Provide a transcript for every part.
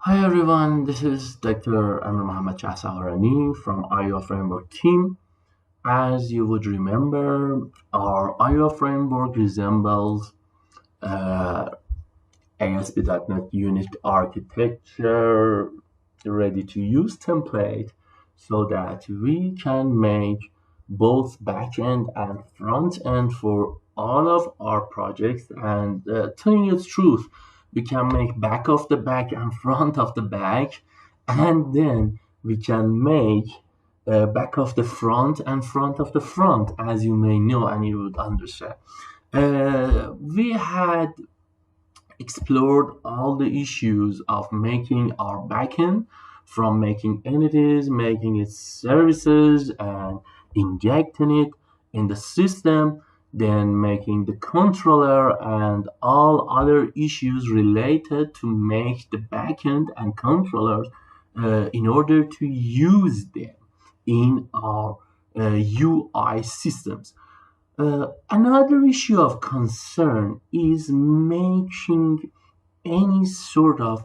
Hi everyone, this is Dr. Amr Mohammed Chasaharani from AUA Framework team. As you would remember, our AUA Framework resembles uh, ASP.NET Unit architecture, ready-to-use template, so that we can make both backend and front end for all of our projects. And telling you the truth, we can make back of the back and front of the back, and then we can make back of the front and front of the front, as you may know and you would understand. We had explored all the issues of making our backend, from making entities, making its services, and injecting it in the system, then making the controller and all other issues related to make the backend and controllers in order to use them in our UI systems. Another issue of concern is making any sort of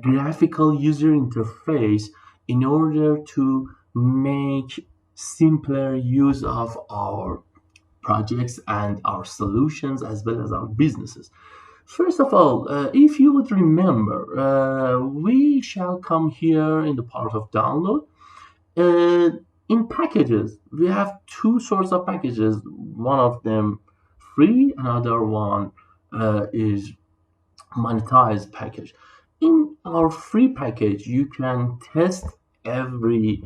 graphical user interface in order to make simpler use of our projects and our solutions as well as our businesses. First of all, if you would remember, we shall come here in the part of download. uh, in packages, we have two sorts of packages. One of them free, another one is monetized package. In our free package, you can test every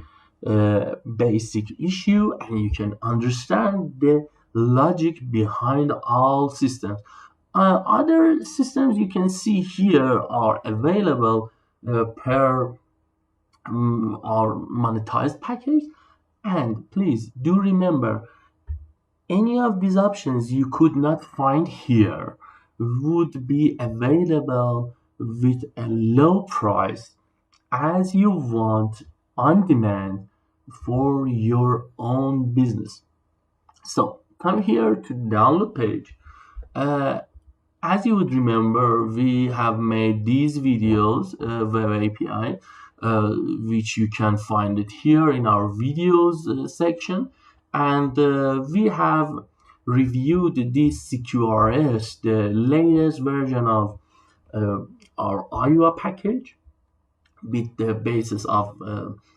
basic issue and you can understand the logic behind all systems. Other systems you can see here are available per our monetized package. And please do remember, any of these options you could not find here would be available with a low price as you want on demand for your own business. So come here to download page. Uh, as you would remember, we have made these videos, web API, which you can find it here in our videos section. And we have reviewed this CQRS, the latest version of our AUA package with the basis of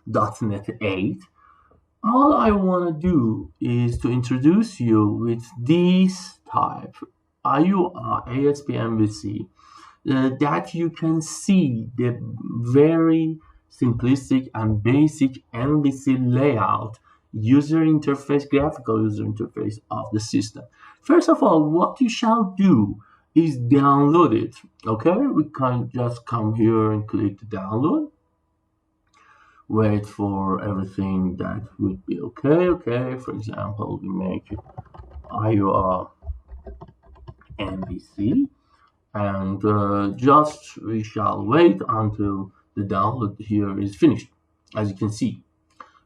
.NET 8. All I want to do is to introduce you with this type, AUA ASP MVC, that you can see the very simplistic and basic MVC layout, user interface, graphical user interface of the system. First of all, what you shall do is download it. Okay, we can just come here and click download. Wait for everything that would be okay. For example, we make it AUA MVC, and just we shall wait until the download here is finished. As you can see,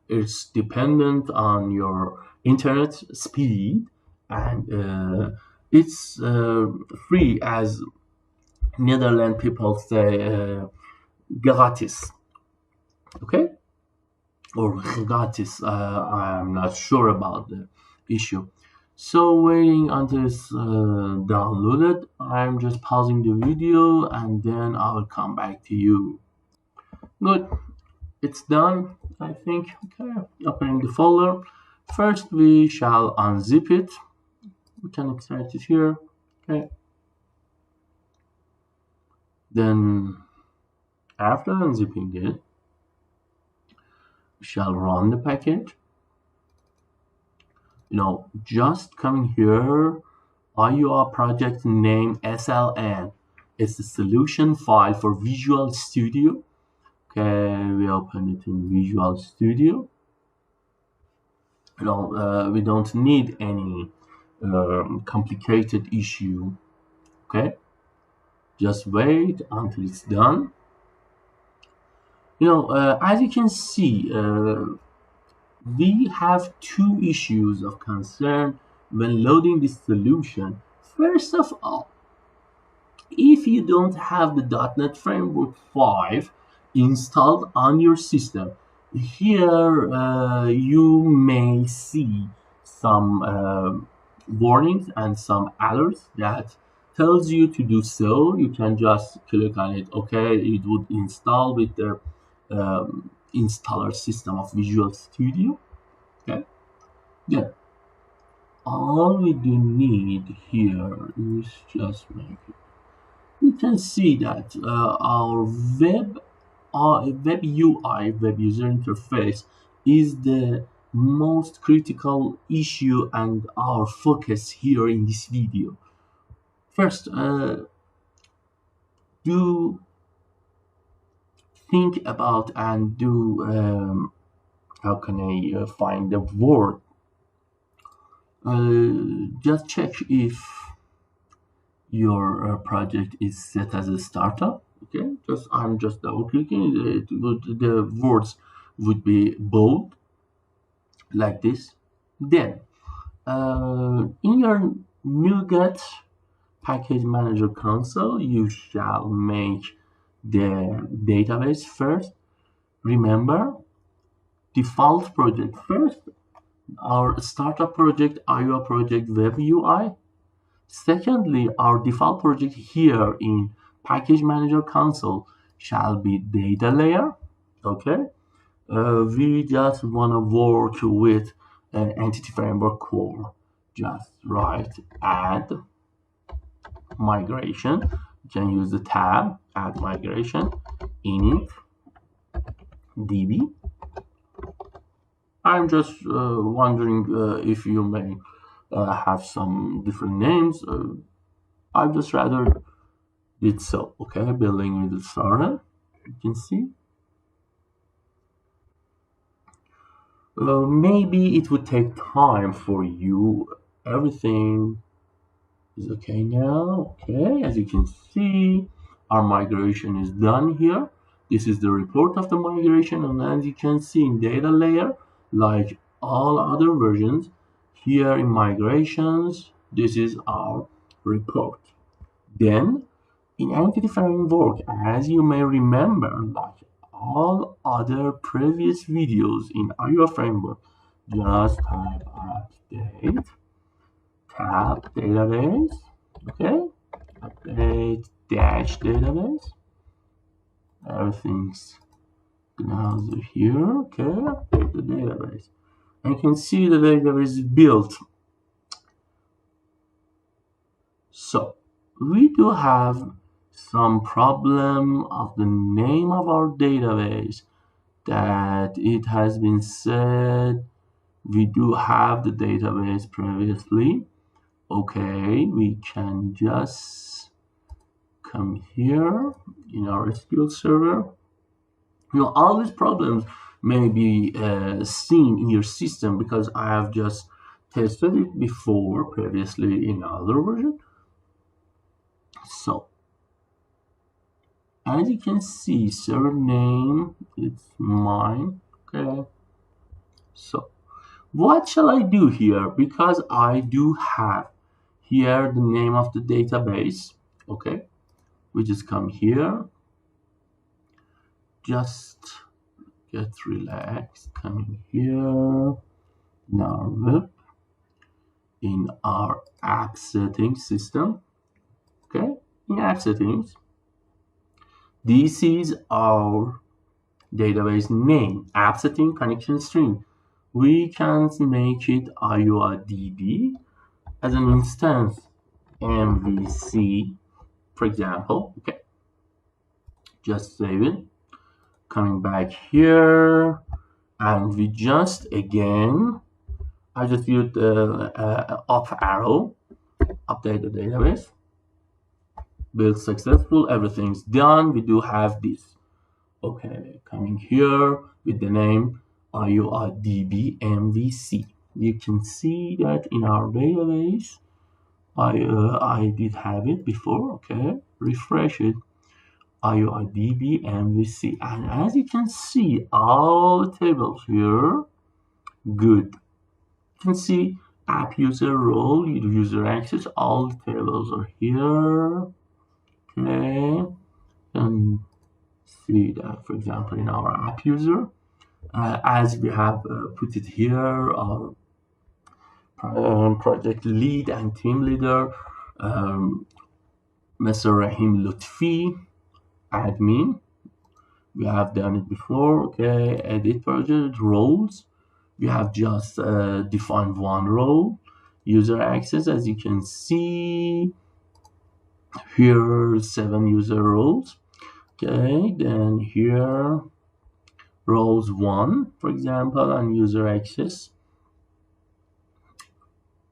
it's dependent on your internet speed, and it's free, as Netherlands people say, gratis. Okay, or gratis. I'm not sure about the issue. So waiting until it's downloaded, I'm just pausing the video and then I will come back to you. Good, it's done, I think. Okay, opening the folder. First, we shall unzip it. We can extract it here. Okay. Then, after unzipping it, we shall run the package. Just coming here, AUA project name SLN. It's the solution file for Visual Studio. Okay, we open it in Visual Studio. We don't need any complicated issue. Okay, just wait until it's done. As you can see, we have two issues of concern when loading this solution. First of all, If you don't have the .NET Framework 5 installed on your system, here you may see some warnings and some alerts that tells you to do so. You can just click on it. Okay, it would install with the installer system of Visual Studio. Okay, then all we do need here is just make it. You can see that our web UI, web user interface, is the most critical issue and our focus here in this video. First, do think about and do how can I find the word? Just check if your project is set as a startup. Okay, I'm just double clicking. The words would be bold like this. Then in your NuGet package manager console, you shall make the database first. Remember, default project first, our startup project, AUA project web UI. Secondly, our default project here in package manager console shall be data layer. Okay, we just want to work with an entity framework core. Just write add migration. You can use the tab add migration init db. I'm just wondering if you may have some different names. I just rather did so. Okay, building with the starter. You can see. Maybe it would take time for you. Everything is okay now. Okay, as you can see, our migration is done here. This is the report of the migration, and as you can see in data layer, like all other versions, here in migrations, this is our report. Then in Entity Framework, as you may remember, like all other previous videos in AUA Framework, just type update, tab database, okay, update dash database, everything's now here, okay, update the database. And you can see the database is built. So we do have some problem of the name of our database that it has been said we do have the database previously. Okay, we can just come here in our SQL server. You know, all these problems may be seen in your system because I have just tested it before previously in other version. So as you can see, server name, it's mine. Okay, so what shall I do here? Because I do have here the name of the database. Okay, we just come here, just get relaxed, coming here in our web, in our app settings system. Okay, in app settings, this is our database name, app setting connection string. We can make it AUA as an instance MVC, for example. Okay, just save it. Coming back here, and we just again, I just used the up arrow, update the database, build successful, everything's done. We do have this. Okay, coming here with the name AUA MVC. You can see that in our database, I did have it before. Okay, refresh it. AUA MVC, and as you can see, all the tables here, good. You can see app user role, user access, all the tables are here. Okay, and see that, for example, in our app user, as we have put it here, our project lead and team leader, Mr. Rahim Lutfi, admin. We have done it before. Okay, edit project roles. We have just defined one role. User access, as you can see here, 7 user roles. Okay, then here roles 1, for example, and user access.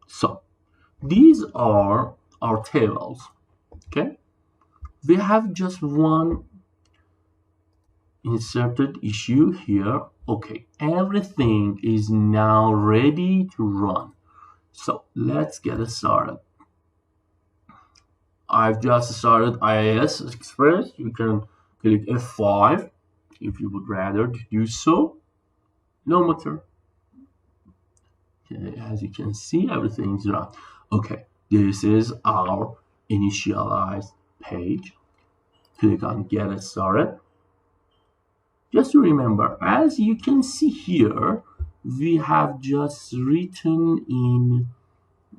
So these are our tables. Okay, we have just one inserted issue here. Okay, everything is now ready to run. So let's get started. I've just started IIS Express. You can click F5 if you would rather to do so. No matter. Okay, as you can see, everything's run. Okay, this is our initialized page. Click on Get Started. Just to remember, as you can see here, we have just written in,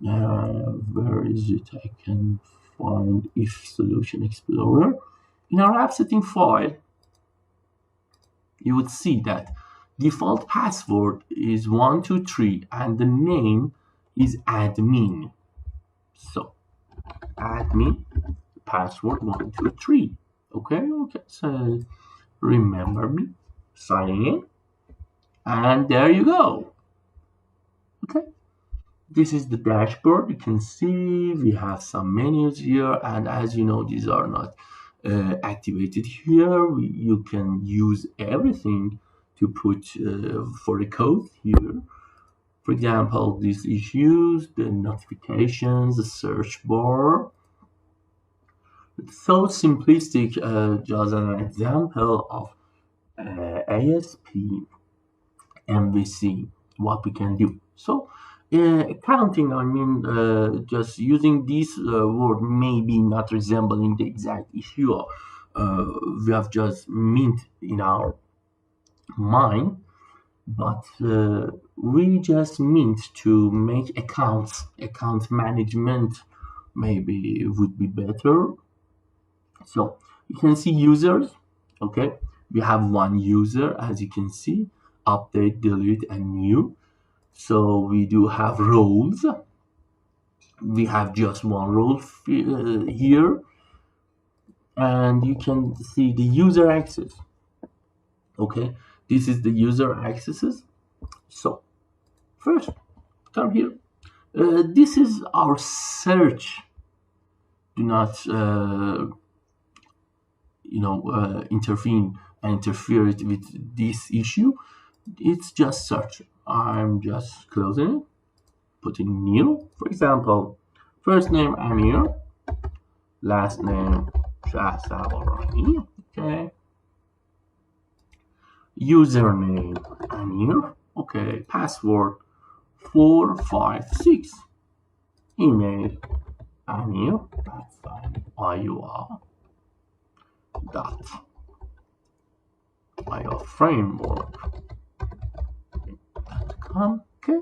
where is it? I can find if Solution Explorer. In our app setting file, you would see that default password is 123 and the name is admin. So admin password 123. Okay, so remember me signing in, and there you go. Okay, this is the dashboard. You can see we have some menus here, and as you know, these are not activated here. You can use everything to put for the code here. For example, these issues, the notifications, the search bar. It's so simplistic, just an example of ASP MVC, what we can do. So accounting, I mean, just using this word maybe not resembling the exact issue we have just meant in our mind, but we just meant to make account management maybe would be better. So you can see users. Okay, we have one user, as you can see, update, delete, and new. So we do have roles. We have just one role here, and you can see the user access. Okay, this is the user accesses. So first, come here. This is our search. Do not interfere with this issue. It's just search. I'm just closing it, putting new. For example, first name Amir, last name Shahsawarani. Okay. Username Amir. Okay. Password 456. Email Amir at AUA Framework.com. Okay.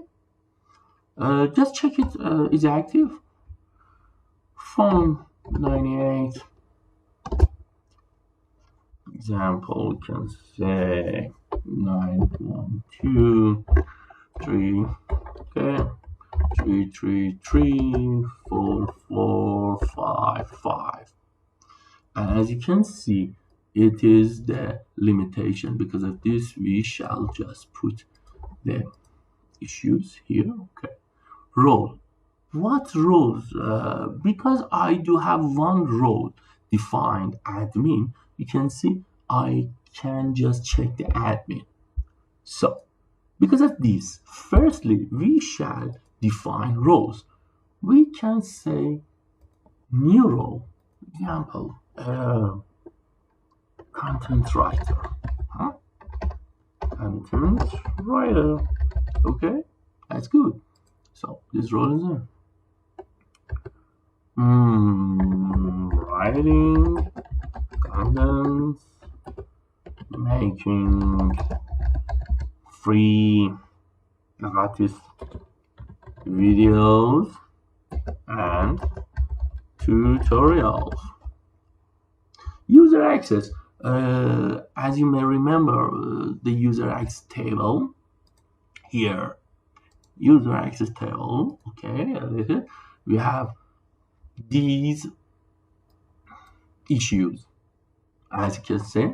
Just check it is active. Phone 98. Example, we can say 9123. Okay. 3334455. And as you can see, it is the limitation. Because of this, we shall just put the issues here. Okay. Role. What roles? Because I do have one role defined, admin, you can see I can just check the admin. So because of this, firstly, we shall define roles. We can say new role. Example, content writer. Content writer. Okay, that's good. So this role is there. writing content, making free gratis videos and tutorials. User access. As you may remember, the user access table here. User access table. Okay, we have these issues, as you can see.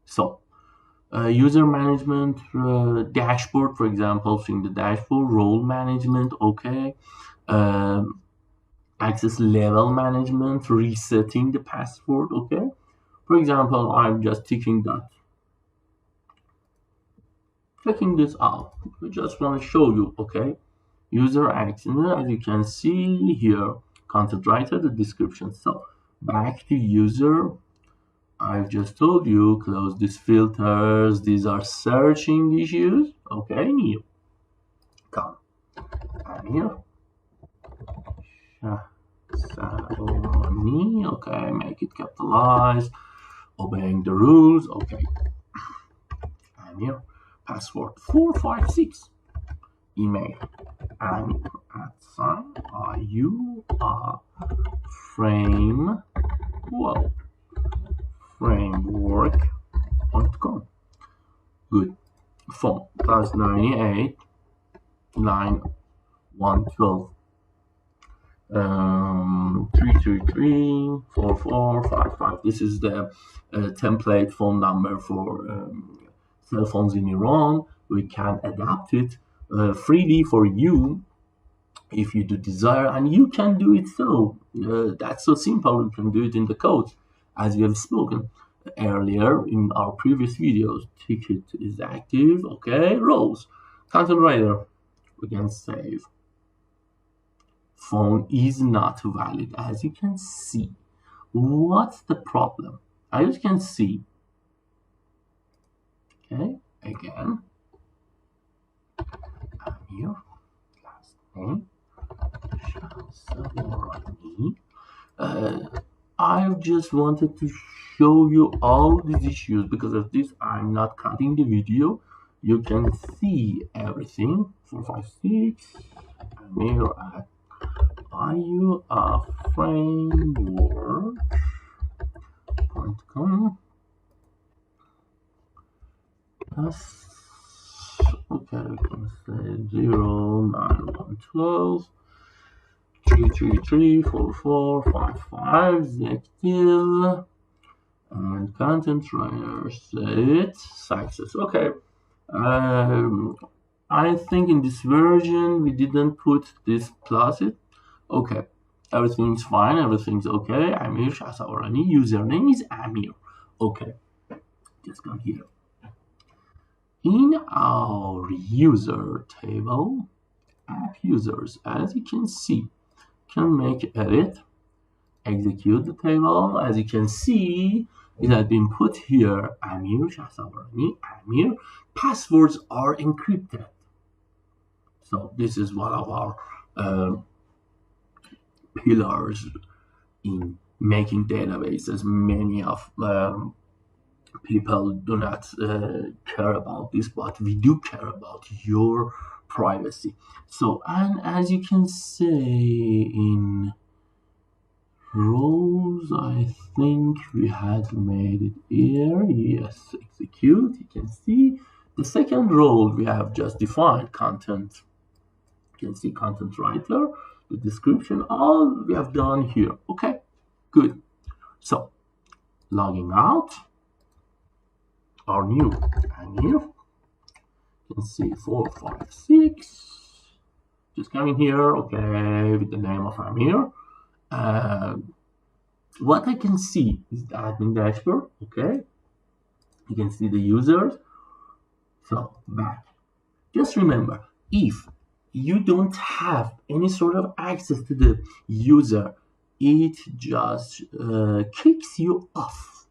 So, user management dashboard, for example, in the dashboard, role management, okay. Access level management, resetting the password, okay. For example, I'm just taking this out. I just want to show you, okay. User access, as you can see here, content writer, the description. So back to user. I've just told you, close these filters. These are searching issues. Okay, new. Come. And here. Saoni. Okay, make it capitalized. Obeying the rules. Okay. And here. Password 456. Email. And at sign. AUA Framework.com. Good. Phone +98 9112 333 4455. This is the template phone number for cell phones in Iran. We can adapt it freely for you if you do desire, and you can do it so. That's so simple. You can do it in the code, as we have spoken earlier in our previous videos. Ticket is active. Okay, roles. Content writer. We can save. Phone is not valid, as you can see. What's the problem? As you can see. Okay, again. I'm here. Last name. I just wanted to show you all these issues. Because of this, I'm not cutting the video. You can see everything. 456. I'm here at AUA Framework.com. Okay, we can say 09112 333 4455 active, and content writer set success. Okay, I think in this version we didn't put this plus it. Okay, everything's fine, everything's okay. Amir Shasawarani, username is Amir. Okay, just come here. In our user table, app users, as you can see, can make edit, execute the table. As you can see, it has been put here, Amir Shasawarani, Amir. Passwords are encrypted. So this is one of our pillars in making databases. Many of people do not care about this, but we do care about your privacy. So, and as you can see in roles, I think we had made it here. Yes, execute. You can see the second role we have just defined, content. You can see content writer, the description, all we have done here. Okay, good. So, logging out. Our new and here. You can see 456. Just coming here, okay, with the name of Amir. What I can see is the admin dashboard, okay. You can see the users. So back. Just remember, if you don't have any sort of access to the user, it just kicks you off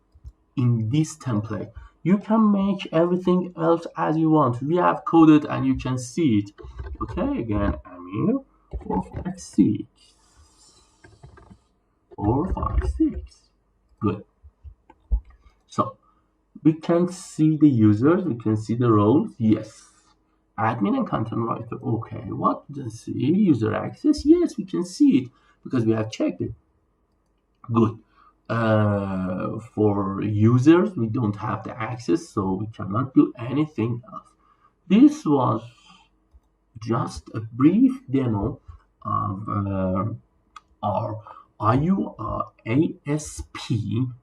in this template. You can make everything else as you want. We have coded and you can see it. Okay, again, Amir 456. 4, 5, 6. Good. So we can see the users, we can see the roles. Yes. Admin and content writer. Okay. What does see? User access? Yes, we can see it because we have checked it. Good. For users, we don't have the access, so we cannot do anything else. This was just a brief demo of our AUA ASP. You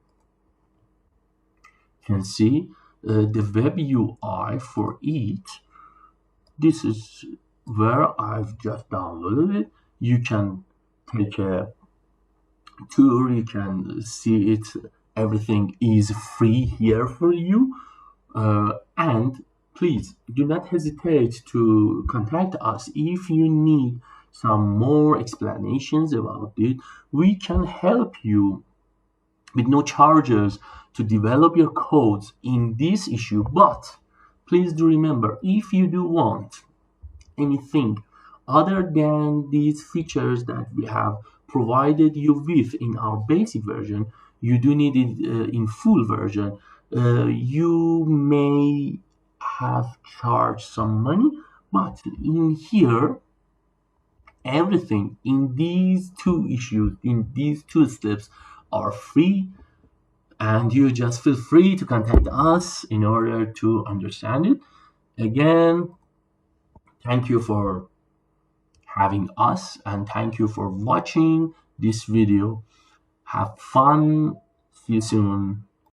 can see the web UI for it. This is where I've just downloaded it. You can take a tour, you can see it. Everything is free here for you. And please do not hesitate to contact us if you need some more explanations about it. We can help you with no charges to develop your codes in this issue. But please do remember, if you do want anything other than these features that we have provided you with in our basic version, you do need it in full version. You may have charged some money, but in here, everything in these two issues, in these two steps, are free, and you just feel free to contact us in order to understand it. Again, thank you for having us, and thank you for watching this video. Have fun. See you soon.